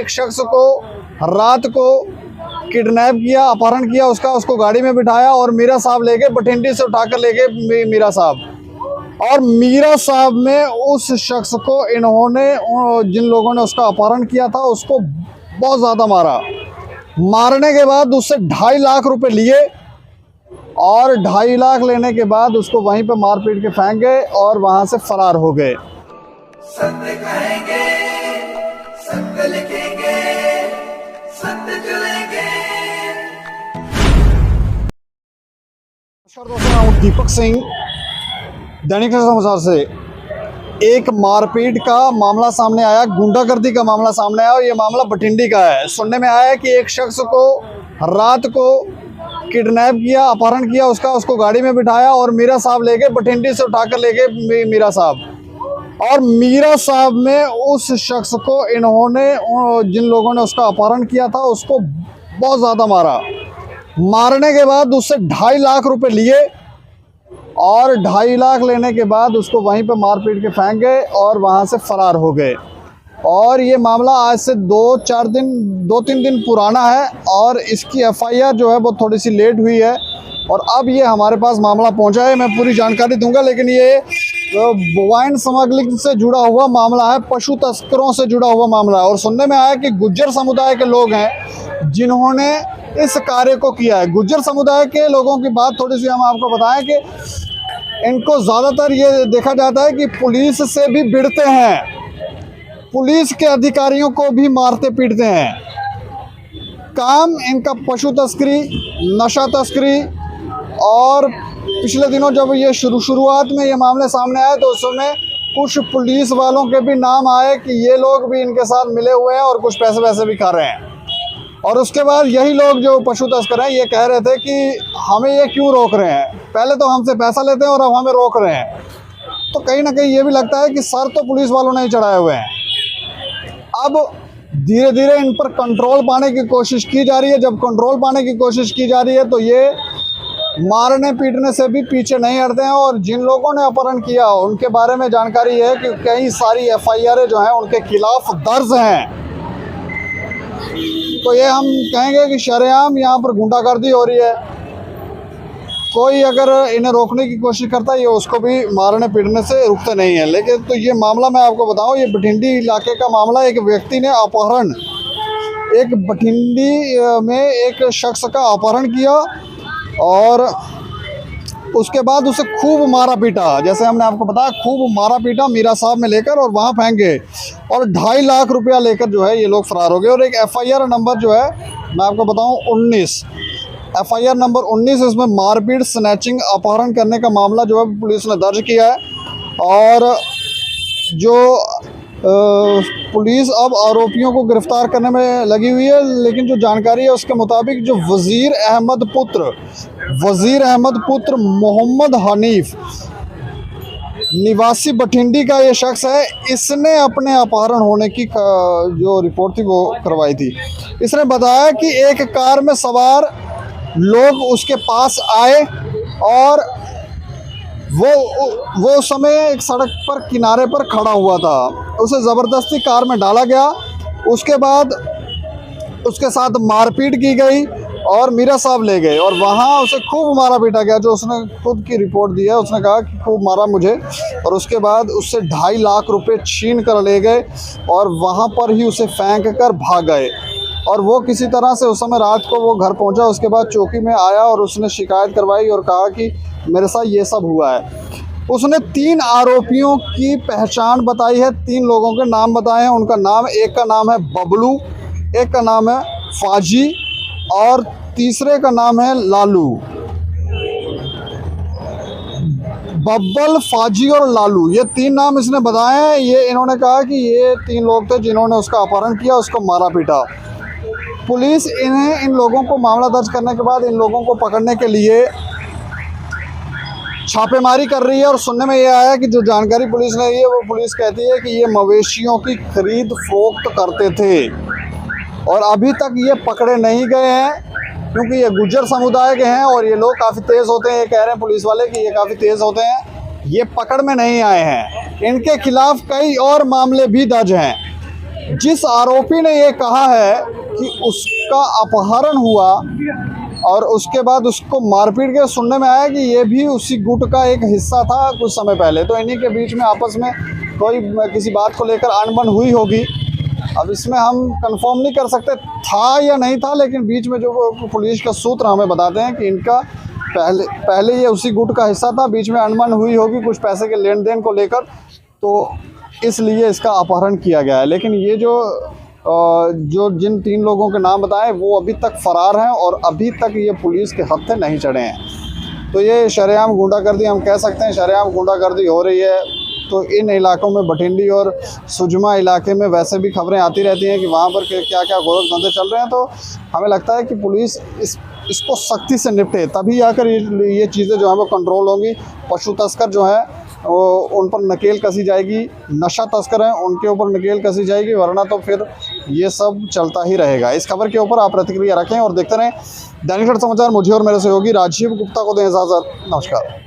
एक शख्स को रात को किडनैप किया, अपहरण किया, उसको गाड़ी में बिठाया और मीरा साहब ले गए, बठिंडी से उठाकर ले गए मीरा साहब। और मीरा साहब में उस शख्स को इन्होंने, जिन लोगों ने उसका अपहरण किया था, उसको बहुत ज़्यादा मारा। मारने के बाद उससे 2.5 लाख रुपए लिए और 2.5 लाख लेने के बाद उसको वहीं पे मार पीट के फेंक गए और वहां से फरार हो गए। सत्य कहेंगे, सत्य लिखेंगे, सत्य चलेंगे। नमस्कार दोस्तों, मैं हूं दीपक सिंह, दैनिक समाचार से। एक मारपीट का मामला सामने आया, गुंडागर्दी का मामला सामने आया और ये मामला बठिंडी का है। सुनने में आया है कि एक शख्स को रात को किडनैप किया, अपहरण किया, उसको गाड़ी में बिठाया और मीरा साहब ले गए, बठिंडी से उठाकर ले गए मीरा साहब। और मीरा साहब में उस शख्स को इन्होंने, जिन लोगों ने उसका अपहरण किया था, उसको बहुत ज़्यादा मारा। मारने के बाद उससे 2.5 लाख रुपए लिए और 2.5 लाख लेने के बाद उसको वहीं पे मार पीट के फेंक गए और वहां से फरार हो गए। और ये मामला आज से 2-3 दिन पुराना है और इसकी एफआईआर जो है वो थोड़ी सी लेट हुई है और अब ये हमारे पास मामला पहुंचा है। मैं पूरी जानकारी दूंगा, लेकिन ये बोवाइन स्मगलिंग से जुड़ा हुआ मामला है, पशु तस्करों से जुड़ा हुआ मामला है। और सुनने में आया कि गुज्जर समुदाय के लोग हैं जिन्होंने इस कार्य को किया है। गुज्जर समुदाय के लोगों की बात थोड़ी सी हम आपको बताएं कि इनको ज़्यादातर ये देखा जाता है कि पुलिस से भी भिड़ते हैं, पुलिस के अधिकारियों को भी मारते पीटते हैं। काम इनका पशु तस्करी, नशा तस्करी। और पिछले दिनों जब ये शुरुआत में ये मामले सामने आए तो उस समय कुछ पुलिस वालों के भी नाम आए कि ये लोग भी इनके साथ मिले हुए हैं और कुछ पैसे वैसे भी खा रहे हैं। और उसके बाद यही लोग जो पशु तस्कर हैं ये कह रहे थे कि हमें ये क्यों रोक रहे हैं, पहले तो हमसे पैसा लेते हैं और अब हमें रोक रहे हैं। तो कहीं ना कहीं ये भी लगता है कि सर तो पुलिस वालों ने ही चढ़ाए हुए हैं। अब धीरे धीरे इन पर कंट्रोल पाने की कोशिश की जा रही है। जब कंट्रोल पाने की कोशिश की जा रही है तो ये मारने पीटने से भी पीछे नहीं हटते हैं। और जिन लोगों ने अपहरण किया उनके बारे में जानकारी है कि कई सारी एफआईआर जो हैं उनके खिलाफ दर्ज हैं। तो ये हम कहेंगे कि शरेआम यहाँ पर गुंडागर्दी हो रही है। कोई अगर इन्हें रोकने की कोशिश करता है ये उसको भी मारने पीटने से रुकते नहीं है। लेकिन तो ये मामला मैं आपको बताऊं, ये बठिंडी इलाके का मामला। एक व्यक्ति ने अपहरण, एक बठिंडी में एक शख्स का अपहरण किया और उसके बाद उसे खूब मारा पीटा। जैसे हमने आपको बताया, खूब मारा पीटा मीरा साहब में लेकर और वहाँ फेंक गए और 2.5 लाख रुपया लेकर जो है ये लोग फरार हो गए। और एक एफआईआर नंबर जो है मैं आपको बताऊं 19, एफआईआर नंबर 19, इसमें मारपीट, स्नैचिंग, अपहरण करने का मामला जो है पुलिस ने दर्ज किया है। और जो पुलिस अब आरोपियों को गिरफ्तार करने में लगी हुई है। लेकिन जो जानकारी है उसके मुताबिक जो वज़ीर अहमद पुत्र मोहम्मद हनीफ निवासी बठिंडी का ये शख्स है, इसने अपने अपहरण होने की जो रिपोर्ट थी वो करवाई थी। इसने बताया कि एक कार में सवार लोग उसके पास आए और वो उस समय एक सड़क पर किनारे पर खड़ा हुआ था। उसे ज़बरदस्ती कार में डाला गया। उसके बाद उसके साथ मारपीट की गई और मीरा साहब ले गए और वहाँ उसे खूब मारा पीटा गया। जो उसने खुद की रिपोर्ट दी है, उसने कहा कि खूब मारा मुझे। और उसके बाद उससे 2.5 लाख रुपए छीन कर ले गए और वहाँ पर ही उसे फेंक कर भाग गए। और वो किसी तरह से उस समय रात को वो घर पहुँचा। उसके बाद चौकी में आया और उसने शिकायत करवाई और कहा कि मेरे साथ ये सब हुआ है। उसने 3 आरोपियों की पहचान बताई है, 3 लोगों के नाम बताए हैं। उनका नाम, एक का नाम है बबलू, एक का नाम है फाजी और तीसरे का नाम है लालू। बब्बल, फाजी और लालू, ये 3 नाम इसने बताए हैं। ये इन्होंने कहा कि ये 3 लोग थे जिन्होंने उसका अपहरण किया, उसको मारा पीटा। पुलिस इन लोगों को, मामला दर्ज करने के बाद इन लोगों को पकड़ने के लिए छापेमारी कर रही है। और सुनने में ये आया कि जो जानकारी पुलिस ने दी है वो पुलिस कहती है कि ये मवेशियों की खरीद फरोख्त करते थे और अभी तक ये पकड़े नहीं गए हैं क्योंकि ये गुज्जर समुदाय के हैं और ये लोग काफ़ी तेज़ होते हैं। ये कह रहे हैं पुलिस वाले कि ये काफ़ी तेज़ होते हैं, ये पकड़ में नहीं आए हैं। इनके खिलाफ कई और मामले भी दर्ज हैं। जिस आरोपी ने ये कहा है कि उसका अपहरण हुआ और उसके बाद उसको मारपीट के सुनने में आया कि ये भी उसी गुट का एक हिस्सा था कुछ समय पहले, तो इन्हीं के बीच में आपस में कोई किसी बात को लेकर अनबन हुई होगी। अब इसमें हम कंफर्म नहीं कर सकते था या नहीं था, लेकिन बीच में जो पुलिस का सूत्र हमें बताते हैं कि इनका पहले ये उसी गुट का हिस्सा था, बीच में अनबन हुई होगी कुछ पैसे के लेन देन को लेकर, तो इसलिए इसका अपहरण किया गया है। लेकिन ये जो जिन 3 लोगों के नाम बताए वो अभी तक फरार हैं और अभी तक ये पुलिस के हत्थे नहीं चढ़े हैं। तो ये शरेआम गुंडागर्दी हम कह सकते हैं, शरेआम गुंडागर्दी हो रही है। तो इन इलाकों में भटिंडी और सुजमा इलाके में वैसे भी खबरें आती रहती हैं कि वहाँ पर क्या क्या गोरख धंधे चल रहे हैं। तो हमें लगता है कि पुलिस इसको सख्ती से निपटे, तभी आकर ये चीज़ें जो हैं वो कंट्रोल होंगी। पशु तस्कर जो हैं वो उन पर नकेल कसी जाएगी, नशा तस्कर हैं उनके ऊपर नकेल कसी जाएगी, वरना तो फिर ये सब चलता ही रहेगा। इस खबर के ऊपर आप प्रतिक्रिया रखें और देखते रहें दैनिक समाचार। मुझे और मेरे सहयोगी राजीव गुप्ता को दें इजाज़त। नमस्कार।